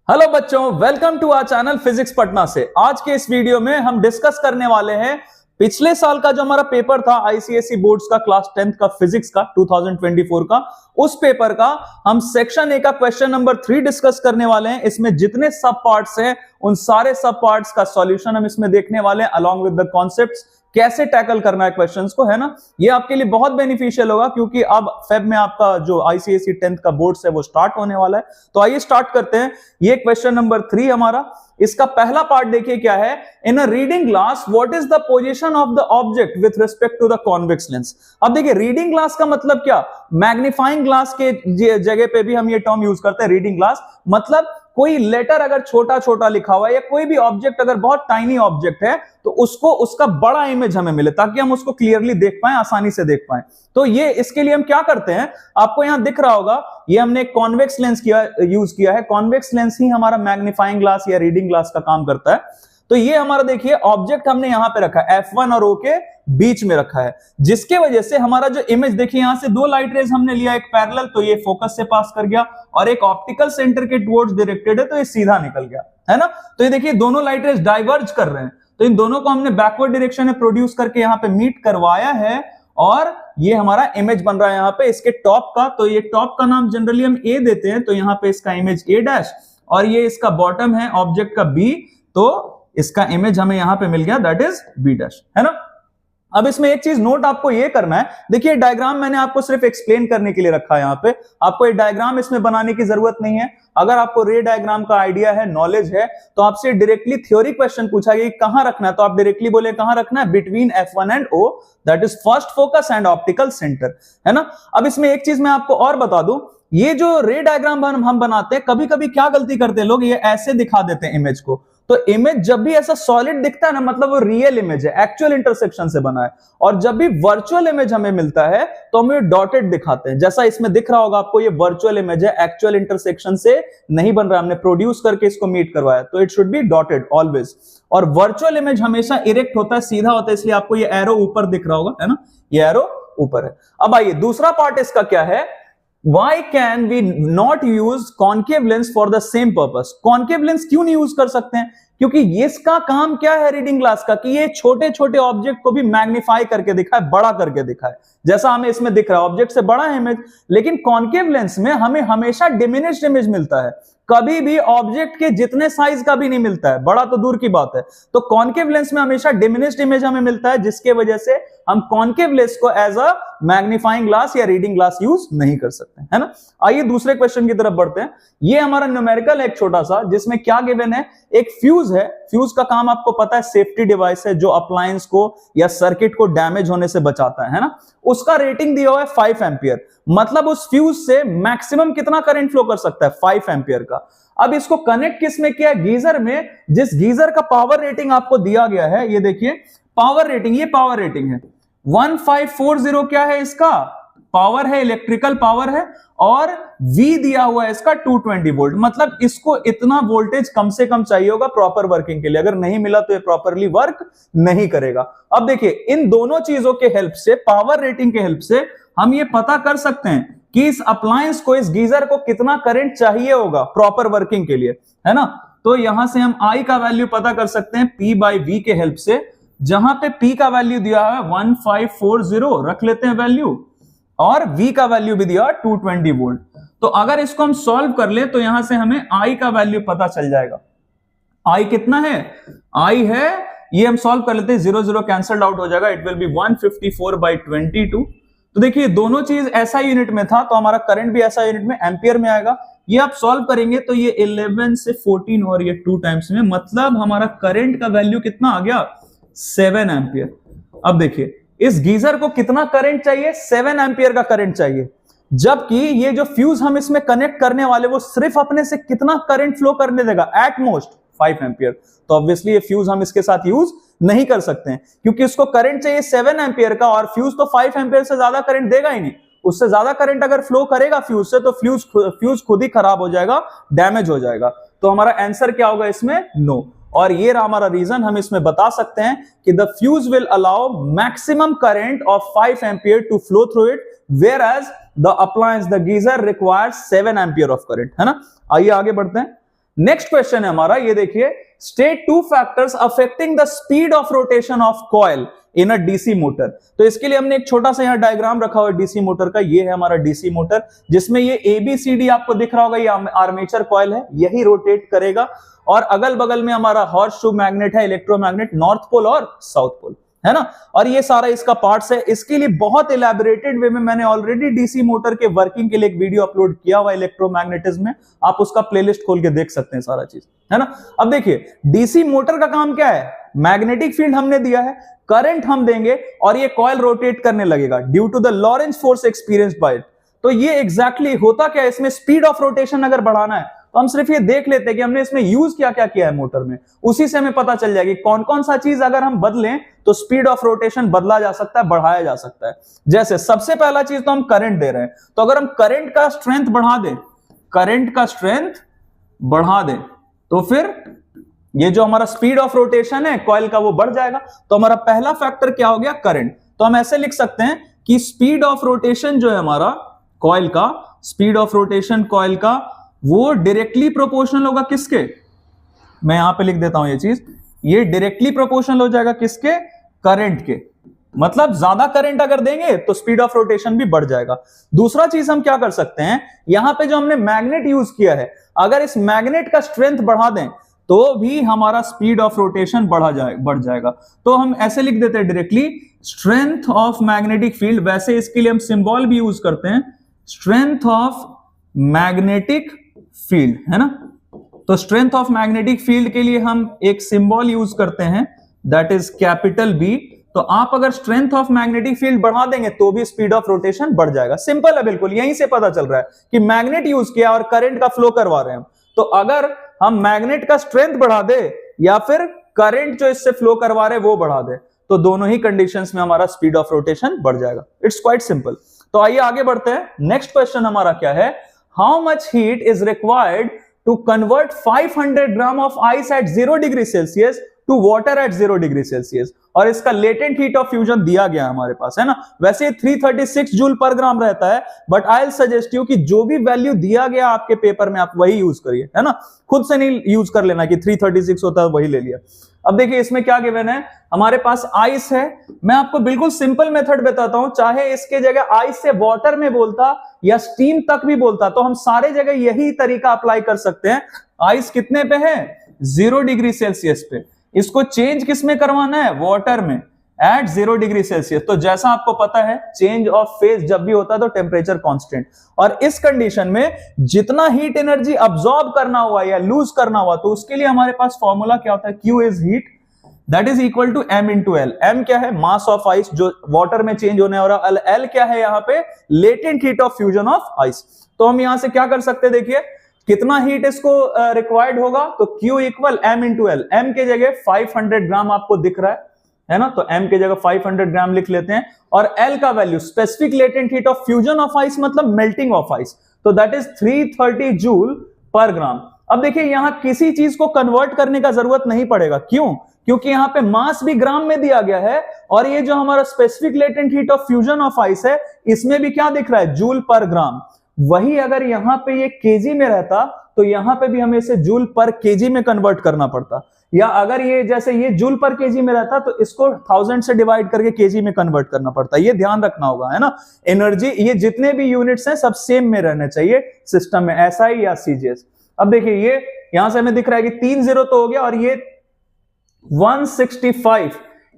Hello बच्चों, welcome to our channel physics Patna से। आज के इस वीडियो में हम डिस्कस करने वाले हैं पिछले साल का जो हमारा पेपर था आईसीएसई बोर्ड्स का क्लास 10th का फिजिक्स का 2024 का, उस पेपर का हम सेक्शन ए का क्वेश्चन नंबर 3 डिस्कस करने वाले हैं। इसमें जितने सब पार्ट्स हैं उन सारे सब पार्ट्स का सॉल्यूशन हम इसमें देखने वाले हैं अलॉन्ग विद द कॉन्सेप्ट्स, कैसे टैकल करना है क्वेश्चंस को, है ना। ये आपके लिए बहुत बेनिफिशियल होगा क्योंकि अब फेब में आपका जो आईसीएसई 10th का बोर्ड्स है वो स्टार्ट होने वाला है। तो आइए स्टार्ट करते हैं। ये क्वेश्चन नंबर 3 हमारा, इसका पहला पार्ट देखिए क्या है। In a reading glass what is the position of the object with respect to the convex lens. अब देखिए रीडिंग ग्लास का मतलब क्या, मैग्नीफाइंग ग्लास के जगह पे भी हम ये टर्म यूज करते हैं रीडिंग ग्लास। मतलब कोई लेटर अगर छोटा छोटा लिखा हुआ है या कोई भी ऑब्जेक्ट अगर बहुत टाइनी ऑब्जेक्ट है तो उसको उसका बड़ा इमेज हमें मिले ताकि हम उसको क्लियरली देख पाएं, आसानी से देख पाएं। तो ये इसके लिए हम क्या करते हैं, आपको यहां दिख रहा होगा ये हमने कॉन्वेक्स लेंस यूज किया है। कॉन्वेक्स लेंस ही हमारा मैग्नीफाइंग ग्लास या रीडिंग ग्लास का काम करता है। तो ये हमारा देखिए ऑब्जेक्ट हमने यहां पे रखा है, F1 और O के बीच में रखा है, जिसके वजह से हमारा जो इमेज देखिए यहां से दो लाइट रेज हमने लिया, एक पैरेलल तो ये फोकस से पास कर गया और एक ऑप्टिकल सेंटर के टुवर्ड्स डायरेक्टेड है तो ये सीधा निकल गया, है ना। तो ये देखिए दोनों लाइट रेज डाइवर्ज कर रहे हैं, तो इन दोनों को हमने बैकवर्ड डायरेक्शन में प्रोड्यूस करके यहां पे मीट करवाया है और ये हमारा इमेज बन रहा है यहां पे इसके टॉप का। तो ये टॉप का नाम जनरली हम A देते हैं, तो यहां पे इसका इमेज A' और ये इसका बॉटम है ऑब्जेक्ट का B, तो इसका इमेज हमें यहां पे मिल गया, दैट इज B', है ना। अब इसमें एक चीज नोट आपको ये करना है, देखिए डायग्राम मैंने आपको सिर्फ एक्सप्लेन करने के लिए रखा है, यहां पे आपको ये डायग्राम इसमें बनाने की जरूरत नहीं है। अगर आपको रे डायग्राम का आइडिया है, नॉलेज है, तो आपसे डायरेक्टली थ्योरी क्वेश्चन पूछा गया कहां रखना है, तो आप डायरेक्टली बोले कहां रखना है, between F1 and O, that is first focus and optical centre, है ना। अब इसमें एक चीज मैं आपको और बता दूं, ये जो रे डायग्राम हम बनाते हैं, कभी कभी क्या गलती करते हैं लोग, ये ऐसे दिखा देते हैं इमेज को। तो इमेज जब भी ऐसा सॉलिड दिखता है ना, मतलब वो रियल इमेज है, एक्चुअल इंटरसेक्शन से बना है। और जब भी वर्चुअल इमेज हमें मिलता है तो हम ये डॉटेड दिखाते हैं, जैसा इसमें दिख रहा होगा आपको, ये वर्चुअल इमेज है, एक्चुअल इंटरसेक्शन से नहीं बन रहा, हमने प्रोड्यूस करके इसको मीट करवाया, तो it should be dotted always. और वर्चुअल इमेज हमेशा इरेक्ट होता है, सीधा होता है, इसलिए आपको ये एरो ऊपर दिख रहा होगा, है ना, ये एरो ऊपर है। अब आइए दूसरा पार्ट इसका क्या है, Why can we not use concave lens for the same purpose? Concave lens क्यों नहीं यूज कर सकते हैं, क्योंकि इसका काम क्या है रीडिंग ग्लास का, कि ये छोटे छोटे ऑब्जेक्ट को भी मैग्नीफाई करके दिखाए, बड़ा करके दिखाए, जैसा हमें इसमें दिख रहा है ऑब्जेक्ट से बड़ा है इमेज। लेकिन कॉन्केव लेंस में हमें हमेशा डिमिनिश्ड इमेज मिलता है, कभी भी ऑब्जेक्ट के जितने साइज का भी नहीं मिलता है, बड़ा तो दूर की बात है। तो कॉन्केव लेंस में हमेशा डिमिनिश्ड इमेज हमें मिलता है, जिसके वजह से हम कॉन्केव लेंस को एज अ मैग्नीफाइंग ग्लास या रीडिंग ग्लास यूज नहीं कर सकते, है ना। आइए दूसरे क्वेश्चन की तरफ बढ़ते हैं। ये हमारा न्यूमेरिकल है एक छोटा सा, जिसमें क्या गिवन है, एक फ्यूज है। फ्यूज का काम आपको पता है, सेफ्टी डिवाइस है जो अप्लायंस को या सर्किट को डैमेज होने से बचाता है ना। उसका रेटिंग दिया हुआ है 5 एम्पियर, मतलब उस फ्यूज से मैक्सिमम कितना करंट फ्लो कर सकता है, 5 एम्पियर का। अब इसको कनेक्ट किस में किया, गीजर में, जिस गीजर का पावर रेटिंग आपको दिया गया है, ये देखिए पावर रेटिंग, ये पावर रेटिंग है 1540, क्या है इसका पावर है, इलेक्ट्रिकल पावर है, और V दिया हुआ है इसका 220 वोल्ट, मतलब इसको इतना वोल्टेज कम से कम चाहिए होगा प्रॉपर वर्किंग के लिए, अगर नहीं मिला तो ये प्रॉपरली वर्क नहीं करेगा। अब देखिए इन दोनों चीजों के हेल्प से, पावर रेटिंग के हेल्प से हम ये पता कर सकते हैं कि इस अप्लायंस को, इस गीजर को कितना करंट चाहिए होगा प्रॉपर वर्किंग के लिए, है ना। तो यहां से हम I का वैल्यू पता कर सकते हैं P/V के हेल्प से, जहां पे P का वैल्यू दिया है 1540 रख लेते हैं वैल्यू, और V का वैल्यू भी दिया 220 वोल्ट। तो अगर इसको हम सॉल्व कर ले तो यहां से हमें I का वैल्यू पता चल जाएगा। I कितना है, I है, ये हम सॉल्व कर लेते हैं, 0 0 कैंसल्ड आउट हो जाएगा, इट विल बी 154/22। तो देखिए दोनों चीज ऐसा यूनिट में था, तो हमारा करंट भी ऐसा यूनिट में एम्पियर में आएगा। ये आप सॉल्व करेंगे तो ये 11 से 14 और ये 2 टाइम्स में, मतलब हमारा करंट का वैल्यू कितना आ गया, 7 एम्पियर। अब देखिए इस गीजर को कितना करंट चाहिए, 7 एम्पियर का करंट चाहिए, जबकि ये जो फ्यूज हम इसमें कनेक्ट करने वाले वो सिर्फ अपने से कितना करंट फ्लो करने देगा, एट मोस्ट 5 एम्पियर। तो ऑब्वियसली ये फ्यूज हम इसके साथ यूज नहीं कर सकते हैं, क्योंकि इसको करंट चाहिए 7 एम्पियर का, और फ्यूज तो 5 एम्पियर से ज्यादा करंट देगा ही नहीं। उससे ज्यादा करंट अगर फ्लो करेगा फ्यूज से तो फ्यूज खुद ही खराब हो जाएगा, डैमेज हो जाएगा। तो हमारा आंसर क्या होगा इसमें, नो। और ये रहा हमारा रीजन, हम इसमें बता सकते हैं कि the fuse will allow maximum current of 5 ampere to flow through it, whereas the appliance, the geyser requires 7 ampere of current, है ना। आइए आगे बढ़ते हैं। नेक्स्ट क्वेश्चन है हमारा, ये देखिए, state two factors affecting the speed of rotation of coil in a DC motor. तो इसके लिए हमने एक छोटा सा यहां डायग्राम रखा हुआ है डीसी मोटर का। ये है हमारा डीसी मोटर, जिसमें ये ABCD आपको दिख रहा होगा, ये आर्मेचर कॉइल है, यही रोटेट करेगा। और अगल बगल में हमारा हॉर्सशू मैग्नेट है, इलेक्ट्रोमैग्नेट, नॉर्थ पोल और साउथ पोल, है ना। और ये सारा इसका पार्ट्स है। इसके लिए बहुत इलेबोरेटेड वे में मैंने ऑलरेडी डीसी मोटर के वर्किंग के लिए एक वीडियो अपलोड किया हुआ इलेक्ट्रोमैग्नेटिज्म में, आप उसका प्लेलिस्ट खोल के देख सकते हैं सारा चीज, है ना। अब देखिए, डीसी मोटर का काम क्या है, मैग्नेटिक फील्ड हमने दिया है, करंट हम देंगे और ये कॉइल रोटेट करने लगेगा due to the Lorentz force experienced by it. तो ये एग्जैक्टली होता क्या है, इसमें स्पीड ऑफ रोटेशन अगर बढ़ाना है तो हम सिर्फ ये देख लेते हैं कि हमने इसमें यूज क्या क्या किया है मोटर में, उसी से हमें पता चल जाएगी कौन कौन सा चीज अगर हम बदलें तो स्पीड ऑफ रोटेशन बदला जा सकता है, बढ़ाया जा सकता है। जैसे सबसे पहला चीज तो हम करंट दे रहे हैं, तो अगर हम करंट का स्ट्रेंथ बढ़ा दें, करंट का स्ट्रेंथ बढ़ा दें, तो फिर ये जो हमारा स्पीड ऑफ रोटेशन है कॉइल का वो बढ़ जाएगा। तो हमारा पहला फैक्टर क्या हो गया, करंट। तो हम ऐसे लिख सकते हैं कि स्पीड ऑफ रोटेशन जो है हमारा कॉइल का, स्पीड ऑफ रोटेशन कॉइल का वो डायरेक्टली प्रोपोर्शनल होगा किसके, मैं यहां पे लिख देता हूं ये चीज, ये डायरेक्टली प्रोपोर्शनल हो जाएगा किसके, करंट के। मतलब ज्यादा करंट अगर देंगे तो स्पीड ऑफ रोटेशन भी बढ़ जाएगा। दूसरा चीज हम क्या कर सकते हैं, यहां पे जो हमने मैग्नेट यूज किया है, अगर इस मैग्नेट का स्ट्रेंथ बढ़ा दें तो भी हमारा स्पीड ऑफ रोटेशन बढ़ जाएगा। तो हम ऐसे लिख देते हैं directly, strength of magnetic field. वैसे इसके लिए हम सिंबल भी यूज करते हैं, स्ट्रेंथ ऑफ मैग्नेटिक फील्ड, है ना। तो स्ट्रेंथ ऑफ मैग्नेटिक फील्ड के लिए हम एक सिंबल यूज करते हैं, दैट इज कैपिटल B। तो आप अगर स्ट्रेंथ ऑफ मैग्नेटिक फील्ड बढ़ा देंगे तो भी स्पीड ऑफ रोटेशन बढ़ जाएगा। सिंपल है बिल्कुल, यहीं से पता चल रहा है कि मैग्नेट यूज किया और करंट का फ्लो करवा रहे हैं। तो अगर हम मैग्नेट का स्ट्रेंथ बढ़ा दे या फिर करंट जो इससे फ्लो करवा रहे हैं वो बढ़ा दे, तो दोनों ही कंडीशंस में हमारा स्पीड ऑफ रोटेशन बढ़ जाएगा। It's quite simple. तो आइए आगे बढ़ते हैं। नेक्स्ट क्वेश्चन हमारा क्या है, how much heat is required to convert 500 gram of ice at 0 degree Celsius to water at 0 degree Celsius. और इसका लेटेंट हीट ऑफ फ्यूजन दिया गया हमारे पास, है ना। वैसे 336 जूल पर ग्राम रहता है, but I will suggest you कि जो भी वैल्यू दिया गया आपके पेपर में आप वही यूज करिए, है ना। खुद से नहीं यूज कर लेना कि 336 होता है वही ले लिया। अब देखिए इसमें क्या गिवन है, हमारे पास आइस है। मैं आपको बिल्कुल सिंपल मेथड बताता हूं, चाहे इसके जगह आइस से वाटर में बोलता या स्टीम तक भी बोलता तो हम सारे जगह यही तरीका अप्लाई कर सकते हैं। आइस कितने पे है, 0 डिग्री सेल्सियस पे, इसको चेंज किस में करवाना है, वाटर में एट 0 डिग्री सेल्सियस। तो जैसा आपको पता है चेंज ऑफ फेज जब भी होता है तो टेम्परेचर कांस्टेंट, और इस कंडीशन में जितना हीट एनर्जी अब्सॉर्ब करना हुआ या लूज करना हुआ तो उसके लिए हमारे पास फॉर्मूला क्या होता है, Q is heat that is equal to M into L। M क्या है, मास ऑफ आइस जो वाटर में चेंज होने वाला, L क्या है यहाँ पे, latent heat of fusion of ice. तो हम यहां से क्या कर सकते हैं, देखिए कितना हीट इसको रिक्वायर्ड होगा, तो Q equal M into L। M के जगह 500 ग्राम आपको दिख रहा है ना, तो M के जगह 500 ग्राम लिख लेते हैं। और L का value specific latent heat of fusion of ice मतलब मेल्टिंग ऑफ आइस, तो दैट इज 330 जूल पर ग्राम। अब देखिए यहां किसी चीज को कन्वर्ट करने का जरूरत नहीं पड़ेगा, क्यों, क्योंकि यहां पे मास भी ग्राम में दिया गया है और ये जो हमारा specific latent heat of fusion of ice है इसमें भी क्या दिख रहा है, जूल पर ग्राम। वही अगर यहां पे ये केजी में रहता तो यहां पे भी हमें इसे जूल पर केजी में कन्वर्ट करना पड़ता, या अगर ये जैसे ये जूल पर केजी में रहता तो इसको 1000 से डिवाइड करके केजी में कन्वर्ट करना पड़ता। ये ध्यान रखना होगा, है ना। एनर्जी ये जितने भी यूनिट्स हैं सब सेम में रहने चाहिए सिस्टम में, SI या CGS। अब देखिए ये यहां से हमें दिख रहा है कि 3 0 तो हो गया, और ये 165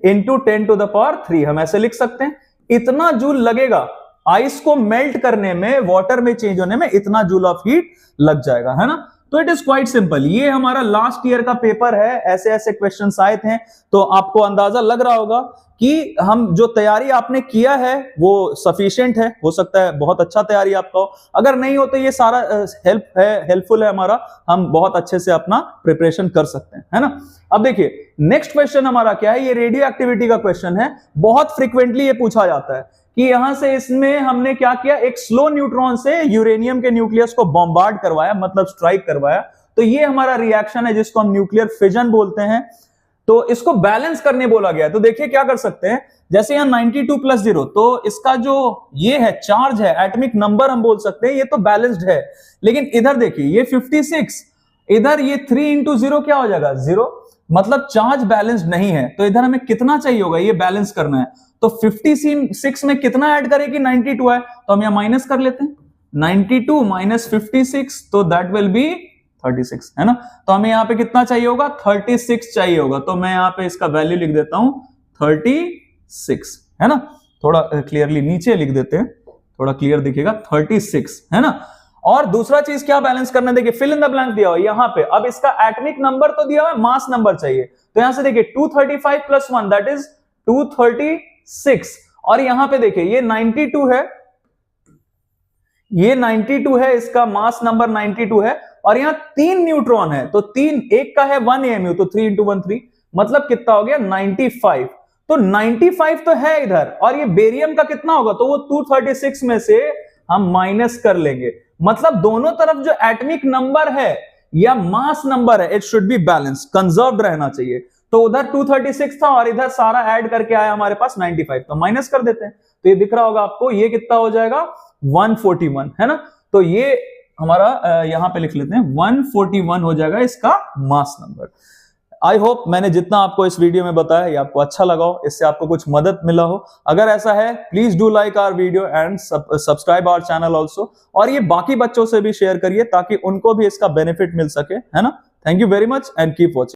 इंटू 10 टू द पावर 3 हम ऐसे लिख सकते हैं। इतना जूल लगेगा आइस को मेल्ट करने में, वाटर में चेंज होने में इतना जूल ऑफ हीट लग जाएगा, है ना। तो इट इज क्वाइट सिंपल। ये हमारा लास्ट ईयर का पेपर है, ऐसे ऐसे क्वेश्चंस आए थे, तो आपको अंदाजा लग रहा होगा कि हम जो तैयारी आपने किया है वो सफिशिएंट है। हो सकता है बहुत अच्छा तैयारी आपका हो, अगर नहीं हो तो ये सारा हेल्पफुल है हमारा, हम बहुत अच्छे से अपना प्रिपरेशन कर सकते हैं, है ना। अब देखिए नेक्स्ट क्वेश्चन हमारा क्या है, ये रेडियो एक्टिविटी का क्वेश्चन है, बहुत फ्रिक्वेंटली ये पूछा जाता है कि यहां से इसमें हमने क्या किया, एक स्लो न्यूट्रॉन से यूरेनियम के न्यूक्लियस को बॉम्बार्ड करवाया, मतलब स्ट्राइक करवाया। तो ये हमारा रिएक्शन है जिसको हम न्यूक्लियर फिजन बोलते हैं। तो इसको बैलेंस करने बोला गया है। तो देखिए क्या कर सकते हैं, जैसे यहां 92 + 0, तो इसका जो ये है चार्ज है, एटॉमिक नंबर हम बोल सकते हैं, ये तो बैलेंस्ड है। लेकिन इधर देखिए ये 56, इधर ये 3 इंटू 0 क्या हो जाएगा 0, मतलब चार्ज बैलेंस्ड नहीं है। तो इधर हमें कितना चाहिए होगा, ये बैलेंस करना है। तो 56 में कितना ऐड करेगी 92 है, तो हम यहां माइनस कर लेते हैं 92 माइनस 56, तो दैट विल बी 36 है ना। तो हमें यहाँ पे कितना चाहिए होगा 36 चाहिए होगा। तो मैं यहाँ पे इसका वैल्यू लिख देता हूं 36 है ना। थोड़ा क्लियरली नीचे लिख देते हैं, थोड़ा क्लियर दिखेगा 36 है ना। और दूसरा चीज क्या बैलेंस करना है, देखिए फिल इन द ब्लैंक दिया हुआ यहां पे। अब इसका एटॉमिक नंबर तो दिया हुआ है, मास नंबर चाहिए। तो यहां से देखिए 235 प्लस 1 दैट इज 236। और यहां पे देखिए ये 92 है, ये 92 है, इसका मास नंबर 92 है। और यहां 3 न्यूट्रॉन है, तो 3, एक का है 1 AMU, तो 3 इंटू 1 3, मतलब कितना हो गया 95। तो 95 तो है इधर, और ये बेरियम का कितना होगा, तो वो 236 में से हम माइनस कर लेंगे। मतलब दोनों तरफ जो एटॉमिक नंबर है या मास नंबर है, it should be balance, conserved रहना चाहिए। तो उधर 236 था और इधर सारा ऐड करके आया हमारे पास 95, तो माइनस कर देते हैं। तो ये दिख रहा होगा आपको, ये कितना हो जाएगा 141 है ना। तो ये हमारा यहां पे लिख लेते हैं 141 हो जाएगा इसका मास नंबर। आई होप मैंने जितना आपको इस वीडियो में बताया ये आपको अच्छा लगा हो, इससे आपको कुछ मदद मिला हो। अगर ऐसा है please do like our video and subscribe our channel also. और ये बाकी बच्चों से भी शेयर करिए ताकि उनको भी इसका बेनिफिट मिल सके, है ना। Thank you very much and keep watching.